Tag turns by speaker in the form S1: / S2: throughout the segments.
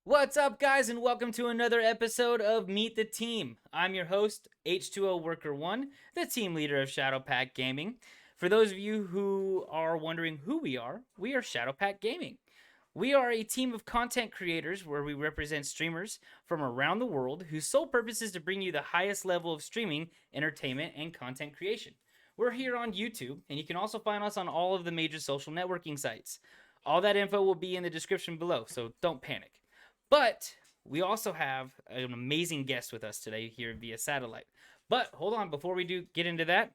S1: What's up, guys, and welcome to another episode of Meet the Team. I'm your host, H2O Worker 1, the team leader of Shadowpack Gaming. For those of you who are wondering who we are Shadowpack Gaming. We are a team of content creators where we represent streamers from around the world whose sole purpose is to bring you the highest level of streaming, entertainment, and content creation. We're here on YouTube, and you can also find us on all of the major social networking sites. All that info will be in the description below, so don't panic. But we also have an amazing guest with us today here via satellite. But hold on, before we do get into that,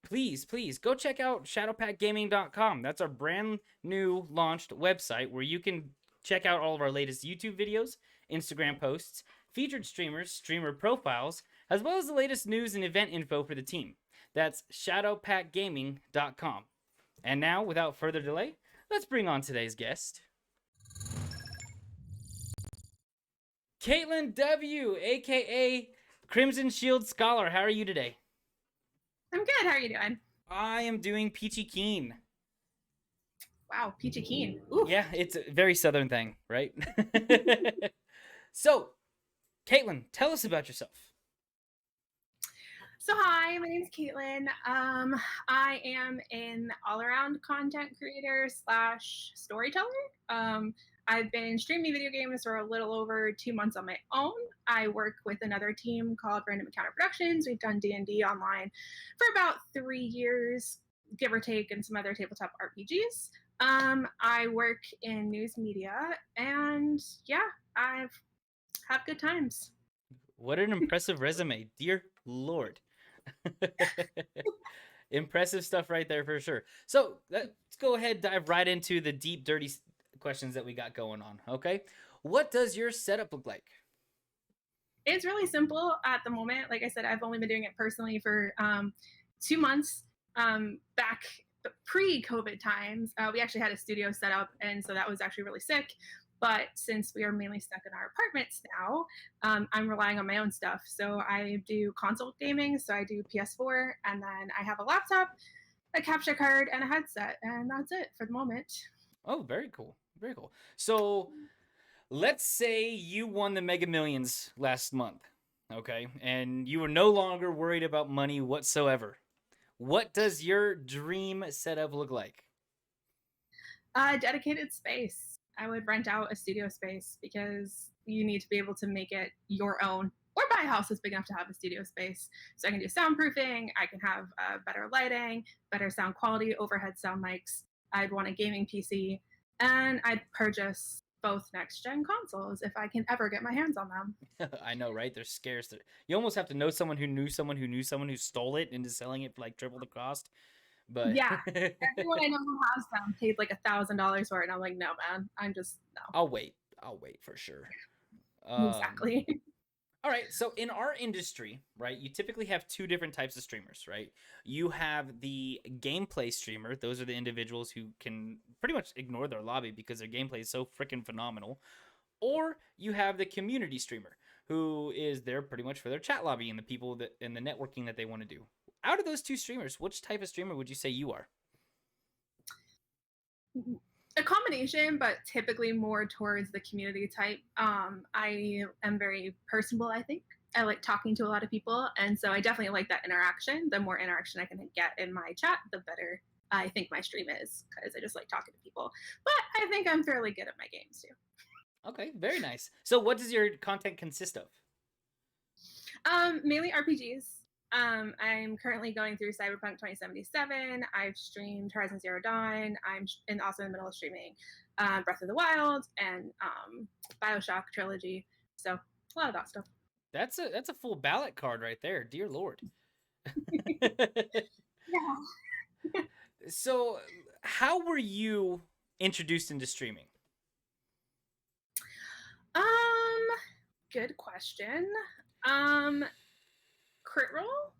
S1: please go check out shadowpackgaming.com. That's our brand new launched website where you can check out all of our latest YouTube videos, Instagram posts, featured streamers, streamer profiles, as well as the latest news and event info for the team. That's shadowpackgaming.com. And now, without further delay, let's bring on today's guest. Caitlin W, aka CrimsonShieldScholar. How are you today?
S2: I'm good. How are you doing?
S1: I am doing peachy keen.
S2: Wow, peachy keen. Ooh.
S1: Yeah, it's a very southern thing, right? So, Caitlin, tell us about yourself.
S2: So hi, my name is Caitlin. I am an all-around content creator / storyteller. I've been streaming video games for a little over 2 months on my own. I work with another team called Random Encounter Productions. We've done D&D online for about 3 years, give or take, and some other tabletop RPGs. I work in news media, and yeah, I've had good times.
S1: What an impressive resume, dear Lord. Impressive stuff right there for sure. So let's go ahead, dive right into the deep, dirty questions that we got going on. Okay, what does your setup look like?
S2: It's really simple at the moment. Like I said, I've only been doing it personally for 2 months. Back pre-COVID times, we actually had a studio set up, and so that was actually really sick. But since we are mainly stuck in our apartments now, I'm relying on my own stuff. So I do console gaming. So I do PS4, and then I have a laptop, a capture card, and a headset, and that's it for the moment.
S1: Oh, very cool. Very cool. So let's say you won the Mega Millions last month, okay? And you were no longer worried about money whatsoever. What does your dream setup look like?
S2: Dedicated space. I would rent out a studio space because you need to be able to make it your own or buy a house that's big enough to have a studio space. So I can do soundproofing, I can have better lighting, better sound quality, overhead sound mics. I'd want a gaming PC, and I'd purchase both next gen consoles if I can ever get my hands on them.
S1: I know, right? They're scarce. You almost have to know someone who knew someone who knew someone who stole it and is selling it for like triple the cost. But
S2: Yeah, everyone I know who has them paid like $1,000 for it, and I'm like, no, man, I'm just no.
S1: I'll wait for sure.
S2: Exactly.
S1: All right, so in our industry, right, you typically have two different types of streamers, right? You have the gameplay streamer. Those are the individuals who can pretty much ignore their lobby because their gameplay is so freaking phenomenal. Or you have the community streamer, who is there pretty much for their chat lobby and the people that and the networking that they want to do. Out of those two streamers, which type of streamer would you say you are?
S2: A combination, but typically more towards the community type. I am very personable, I think. I like talking to a lot of people, and so I definitely like that interaction. The more interaction I can get in my chat, the better I think my stream is, because I just like talking to people. But I think I'm fairly good at my games too.
S1: Okay, very nice. So what does your content consist of?
S2: Mainly RPGs. I'm currently going through Cyberpunk 2077. I've streamed Horizon Zero Dawn. Also in the middle of streaming Breath of the Wild and Bioshock trilogy. So a lot of that stuff.
S1: That's a full ballot card right there, dear Lord.
S2: Yeah.
S1: So, how were you introduced into streaming?
S2: Good question. Crit Role.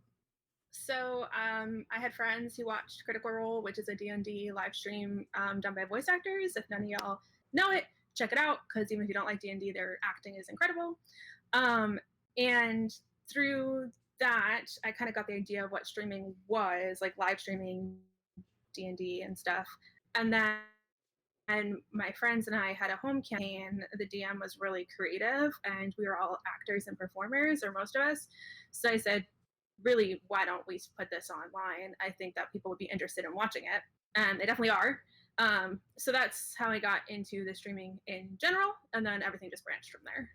S2: So I had friends who watched Critical Role, which is a D&D live stream done by voice actors. If none of y'all know it, check it out, because even if you don't like D&D, their acting is incredible. And through that, I kind of got the idea of what streaming was, like live streaming D&D and stuff. And then and my friends and I had a home campaign. The DM was really creative, and we were all actors and performers, or most of us. So I said, really, why don't we put this online? I think that people would be interested in watching it. And they definitely are. So that's how I got into the streaming in general, and then everything just branched from there.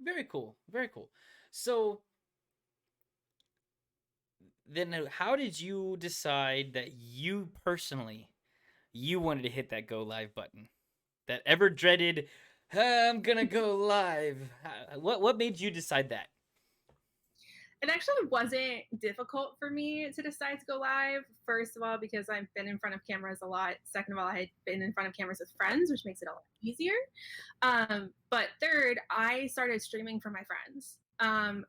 S1: Very cool. Very cool. So then how did you decide that you personally you wanted to hit that go live button? That ever dreaded I'm going to go live. What made you decide that?
S2: It actually wasn't difficult for me to decide to go live. First of all, because I've been in front of cameras a lot. Second of all, I had been in front of cameras with friends, which makes it a lot easier. But third, I started streaming for my friends.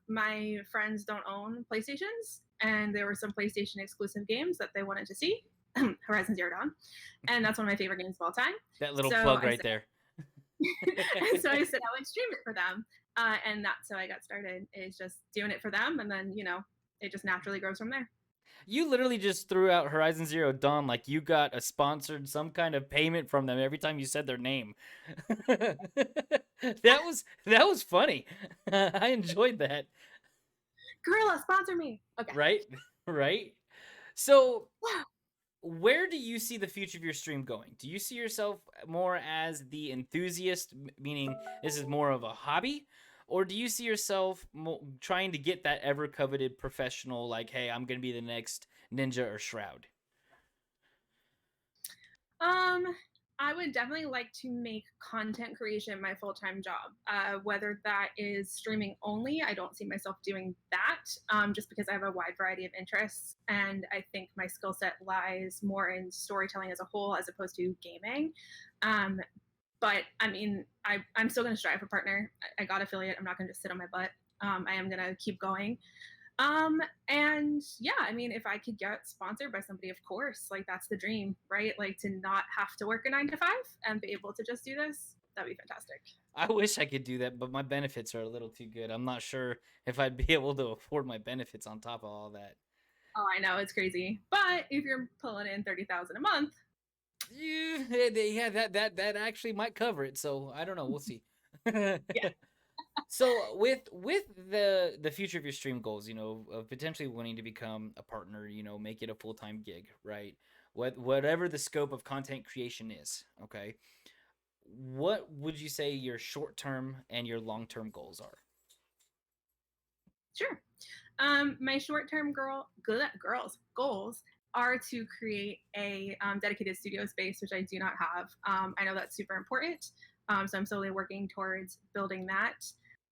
S2: My friends don't own PlayStations, and there were some PlayStation exclusive games that they wanted to see. Horizon Zero Dawn, and that's one of my favorite games of all time.
S1: That little
S2: So
S1: plug
S2: I
S1: right
S2: said,
S1: there.
S2: so I said I would stream it for them, and that's how I got started. Is just doing it for them, and then it just naturally grows from there.
S1: You literally just threw out Horizon Zero Dawn like you got a sponsored some kind of payment from them every time you said their name. that was funny. I enjoyed that.
S2: Gorilla, sponsor me. Okay.
S1: Right? Right? So where do you see the future of your stream going? Do you see yourself more as the enthusiast, meaning this is more of a hobby? Or do you see yourself trying to get that ever coveted professional, like, hey, I'm going to be the next Ninja or Shroud?
S2: Um, I would definitely like to make content creation my full-time job. Whether that is streaming only, I don't see myself doing that, just because I have a wide variety of interests, and I think my skill set lies more in storytelling as a whole as opposed to gaming. Um, but I mean, I'm still going to strive for partner. I got affiliate. I'm not going to just sit on my butt. I am going to keep going. And yeah, I mean, if I could get sponsored by somebody, of course, like that's the dream, right? Like to not have to work a 9 to 5 and be able to just do this, that'd be fantastic.
S1: I wish I could do that, but my benefits are a little too good. I'm not sure if I'd be able to afford my benefits on top of all that.
S2: Oh, I know it's crazy, but if you're pulling in 30,000 a month,
S1: Yeah, that actually might cover it. So I don't know. We'll see.
S2: yeah.
S1: So with the future of your stream goals, of potentially wanting to become a partner, make it a full-time gig, right? Whatever the scope of content creation is, okay? What would you say your short-term and your long-term goals are?
S2: Sure. My short-term goals are to create a dedicated studio space, which I do not have. I know that's super important, so I'm slowly working towards building that.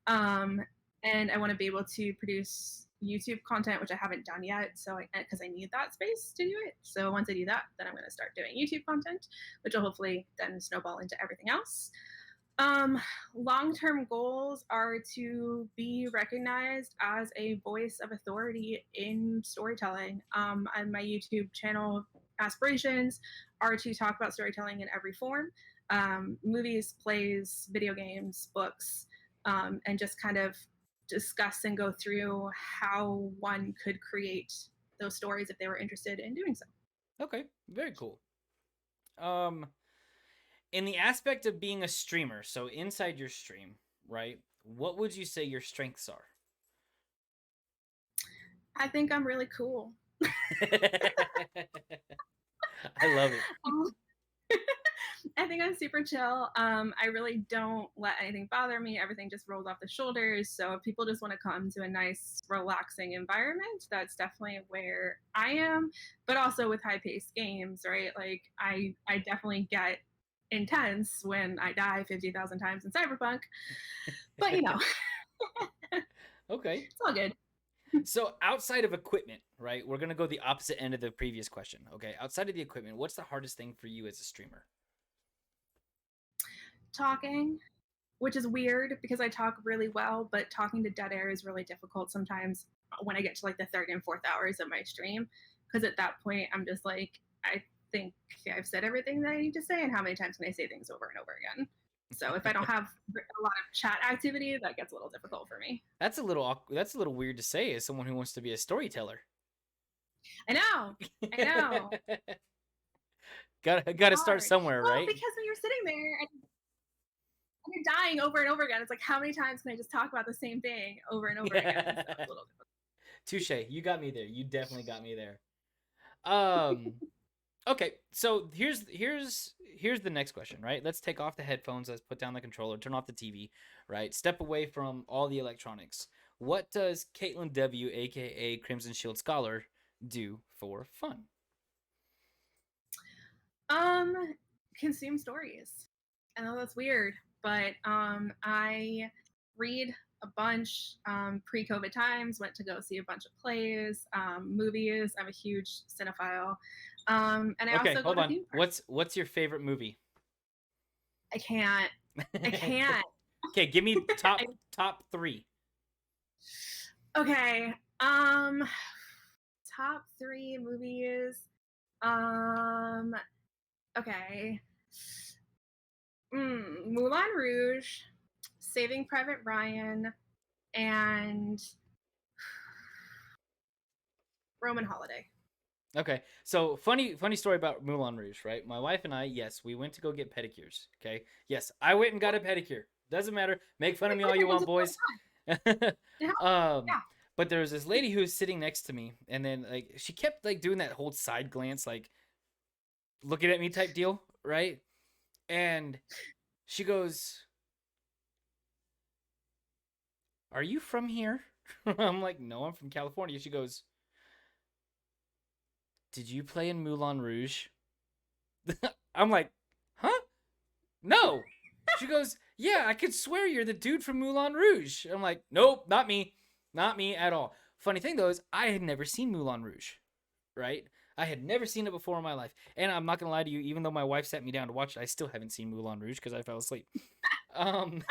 S2: Um, and I want to be able to produce YouTube content, which I haven't done yet. So, because I need that space to do it. So once I do that, then I'm going to start doing YouTube content, which will hopefully then snowball into everything else. Um, Long-term goals are to be recognized as a voice of authority in storytelling. And my YouTube channel aspirations are to talk about storytelling in every form, movies, plays, video games, books, and just kind of discuss and go through how one could create those stories if they were interested in doing so.
S1: Okay, very cool. In the aspect of being a streamer, so inside your stream, right? What would you say your strengths are?
S2: I think I'm really cool.
S1: I love it.
S2: I think I'm super chill. I really don't let anything bother me. Everything just rolls off the shoulders. So if people just want to come to a nice, relaxing environment, that's definitely where I am. But also with high-paced games, right? Like I definitely get intense when I die 50,000 times in Cyberpunk. But
S1: Okay.
S2: it's all good.
S1: So outside of equipment, right? We're gonna go the opposite end of the previous question. Okay. Outside of the equipment, what's the hardest thing for you as a streamer?
S2: Talking, which is weird because I talk really well, but talking to dead air is really difficult sometimes when I get to like the third and fourth hours of my stream. Because at that point, I'm just like, I think I've said everything that I need to say, and how many times can I say things over and over again? So if I don't have a lot of chat activity, that gets a little difficult for me.
S1: That's a little weird to say as someone who wants to be a storyteller.
S2: I know.
S1: Gotta start
S2: hard.
S1: somewhere,
S2: Well,
S1: right?
S2: because when you're sitting there and you're dying over and over again, it's like, how many times can I just talk about the same thing over and over again? So it's a little difficult.
S1: Touche. You got me there. You definitely got me there. Okay, so here's the next question, right? Let's take off the headphones, let's put down the controller, turn off the TV, right? Step away from all the electronics. What does Caitlin W, aka Crimson Shield Scholar, do for fun?
S2: Um, consume stories. I know that's weird, but I read a bunch pre-COVID times. Went to go see a bunch of plays, movies. I'm a huge cinephile, and I
S1: Okay,
S2: also go
S1: hold
S2: to
S1: on.
S2: theme parks.
S1: What's your favorite movie?
S2: I can't. I can't.
S1: Okay, give me
S2: I,
S1: top 3.
S2: okay. Top 3 movies. Um. Okay. Moulin Rouge, Saving Private Ryan, and Roman Holiday.
S1: Okay, so funny story about Moulin Rouge, right? My wife and I, yes, we went to go get pedicures. Okay, yes, I went and got a pedicure. Doesn't matter. Make fun of me all you want, boys.
S2: Yeah.
S1: um,
S2: Yeah.
S1: but there was this lady who was sitting next to me, and then like she kept like doing that whole side glance, like looking at me type deal, right? And she goes, "Are you from here?" I'm like, "No, I'm from California." She goes, "Did you play in Moulin Rouge?" I'm like, "Huh? No." She goes, "Yeah, I could swear you're the dude from Moulin Rouge." I'm like, "Nope, not me. Not me at all." Funny thing though is I had never seen Moulin Rouge, right? I had never seen it before in my life. And I'm not going to lie to you, even though my wife sat me down to watch it, I still haven't seen Moulin Rouge because I fell asleep. Um,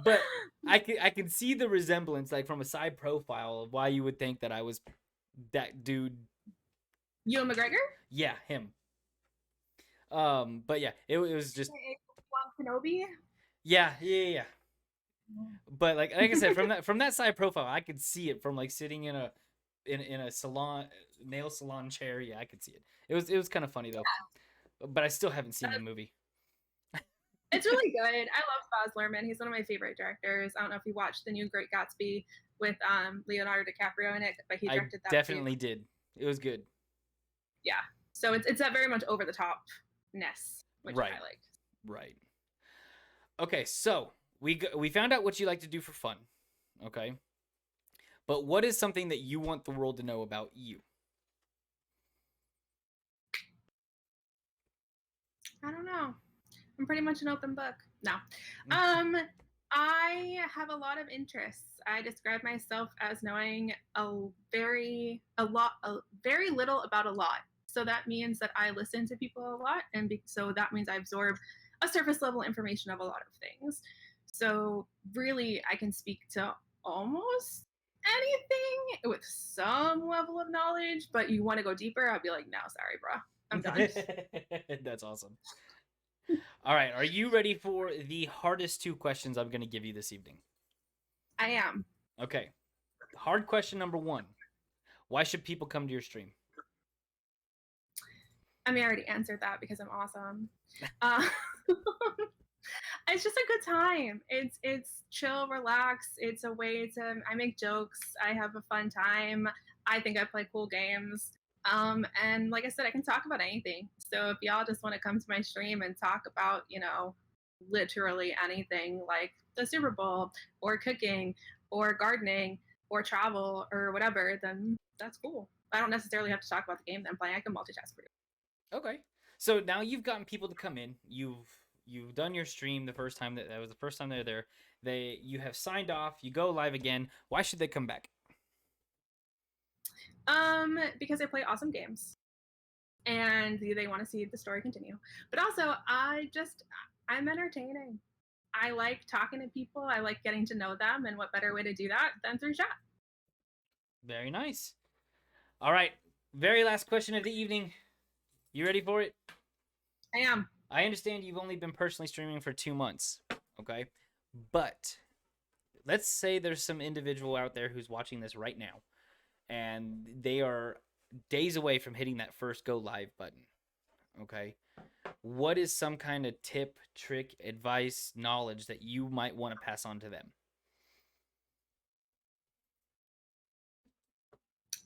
S1: but I can see the resemblance, like from a side profile, of why you would think that I was that dude.
S2: Ewan McGregor?
S1: Yeah, him. But yeah, it was just
S2: Kenobi?
S1: yeah. But like I said, from that side profile, I could see it from like sitting in a salon nail salon chair. Yeah, I could see it. It was kind of funny though. But I still haven't seen the movie.
S2: It's really good. I love Baz Luhrmann. He's one of my favorite directors. I don't know if you watched The New Great Gatsby with Leonardo DiCaprio in it, but he
S1: I
S2: directed that
S1: definitely
S2: too.
S1: did. It was good.
S2: Yeah. So it's that very much over the topness, which
S1: Right.
S2: I like.
S1: Right. Okay, so we found out what you like to do for fun. Okay. But what is something that you want the world to know about you?
S2: I don't know. I'm pretty much an open book. No. I have a lot of interests. I describe myself as knowing very little about a lot. So that means that I listen to people a lot, and so that means I absorb a surface level information of a lot of things. So really, I can speak to almost anything with some level of knowledge. But you want to go deeper? I'll be like, no, sorry, bro, I'm done.
S1: That's awesome. All right, are you ready for the hardest 2 questions I'm going to give you this evening?
S2: I am.
S1: Okay. Hard question number 1. Why should people come to your stream?
S2: I mean, I already answered that because I'm awesome. It's just a good time. It's chill, relax. It's a way to. I make jokes. I have a fun time. I think I play cool games. And like I said, I can talk about anything. So if y'all just want to come to my stream and talk about, literally anything like the Super Bowl or cooking or gardening or travel or whatever, then that's cool. I don't necessarily have to talk about the game that I'm playing. I can multitask for you.
S1: Okay. So now you've gotten people to come in. You've done your stream the first time that was the first time they're there. You have signed off. You go live again. Why should they come back?
S2: Because I play awesome games, and they want to see the story continue. But also, I'm entertaining. I like talking to people. I like getting to know them, and what better way to do that than through chat?
S1: Very nice. All right. Very last question of the evening. You ready for it?
S2: I am.
S1: I understand you've only been personally streaming for 2 months, okay? But let's say there's some individual out there who's watching this right now, and they are days away from hitting that first go live button, Okay. What is some kind of tip, trick, advice, knowledge that you might want to pass on to them?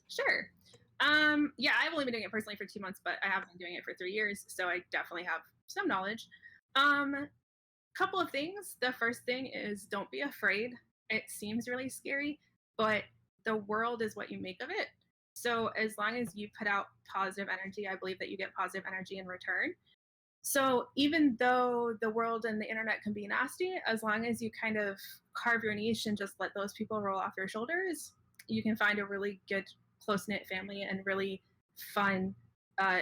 S2: Sure. Yeah, I've only been doing it personally for 2 months, but I have been doing it for 3 years, so I definitely have some knowledge. Um, Couple of things. The first thing is don't be afraid. It seems really scary, but the world is what you make of it. So as long as you put out positive energy, I believe that you get positive energy in return. So even though the world and the internet can be nasty, as long as you kind of carve your niche and just let those people roll off your shoulders, you can find a really good close knit family and really fun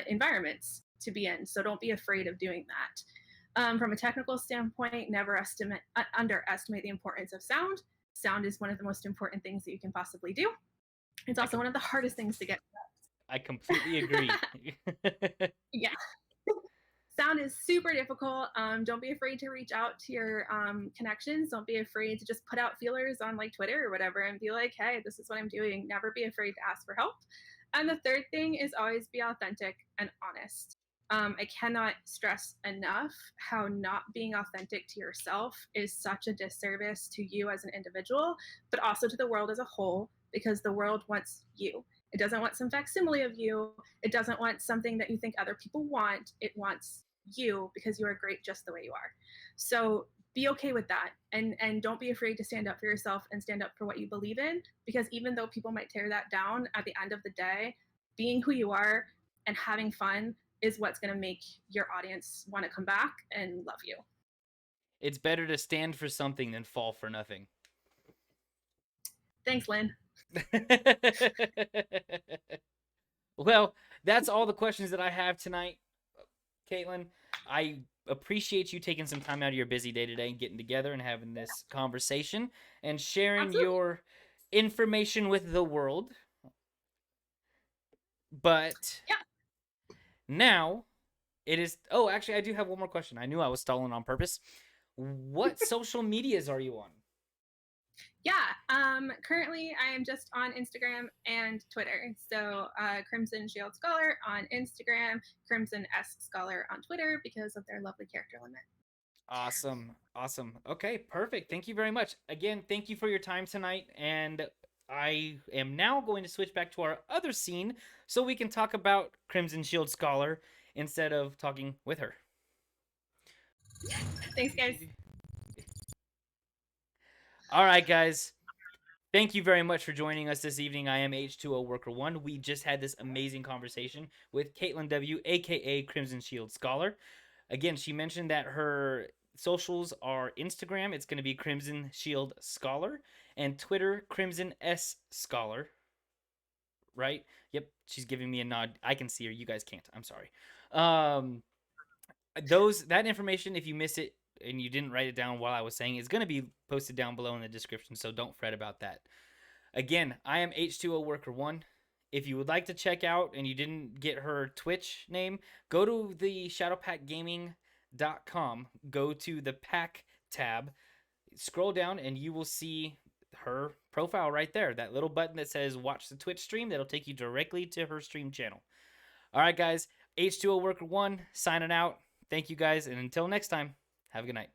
S2: environments to be in. So don't be afraid of doing that. From a technical standpoint, never underestimate the importance of sound. Sound is one of the most important things that you can possibly do. It's also one of the hardest things to get.
S1: I completely agree.
S2: Yeah. Sound is super difficult. Don't be afraid to reach out to your connections. Don't be afraid to just put out feelers on like Twitter or whatever and be like, hey, this is what I'm doing. Never be afraid to ask for help. And the third thing is always be authentic and honest. I cannot stress enough how not being authentic to yourself is such a disservice to you as an individual, but also to the world as a whole, because the world wants you. It doesn't want some facsimile of you. It doesn't want something that you think other people want. It wants you because you are great just the way you are. So be okay with that, and don't be afraid to stand up for yourself and stand up for what you believe in, because even though people might tear that down, at the end of the day, being who you are and having fun is what's going to make your audience want to come back and love you.
S1: It's better to stand for something than fall for nothing.
S2: Thanks, Lynn.
S1: Well, that's all the questions that I have tonight, Caitlin. I appreciate you taking some time out of your busy day today and getting together and having this conversation and sharing
S2: Absolutely.
S1: your information with the world. But
S2: Yeah.
S1: now it is. Oh, actually, I do have one more question. I knew I was stalling on purpose. What social medias are you on?
S2: Yeah. Currently, I am just on Instagram and Twitter. So, Crimson Shield Scholar on Instagram, Crimson S Scholar on Twitter because of their lovely character limit.
S1: Awesome. Awesome. Okay, perfect. Thank you very much. Again, thank you for your time tonight. And I am now going to switch back to our other scene so we can talk about Crimson Shield Scholar instead of talking with her.
S2: Thanks, guys.
S1: All right, guys. Thank you very much for joining us this evening. I am H2O Worker 1. We just had this amazing conversation with Caitlin W., aka Crimson Shield Scholar. Again, she mentioned that her socials are Instagram, it's going to be Crimson Shield Scholar, and Twitter, Crimson S Scholar. Right? Yep, she's giving me a nod. I can see her. You guys can't. I'm sorry. That information, if you miss it and you didn't write it down while I was saying, is going to be posted down below in the description. So don't fret about that. Again, I am H2O Worker 1. If you would like to check out and you didn't get her Twitch name, go to the shadowpackgaming.com, go to the pack tab, scroll down, and you will see her profile right there. That little button that says watch the Twitch stream, that'll take you directly to her stream channel. All right, guys, H2O Worker 1 signing out. Thank you guys, and until next time, have a good night.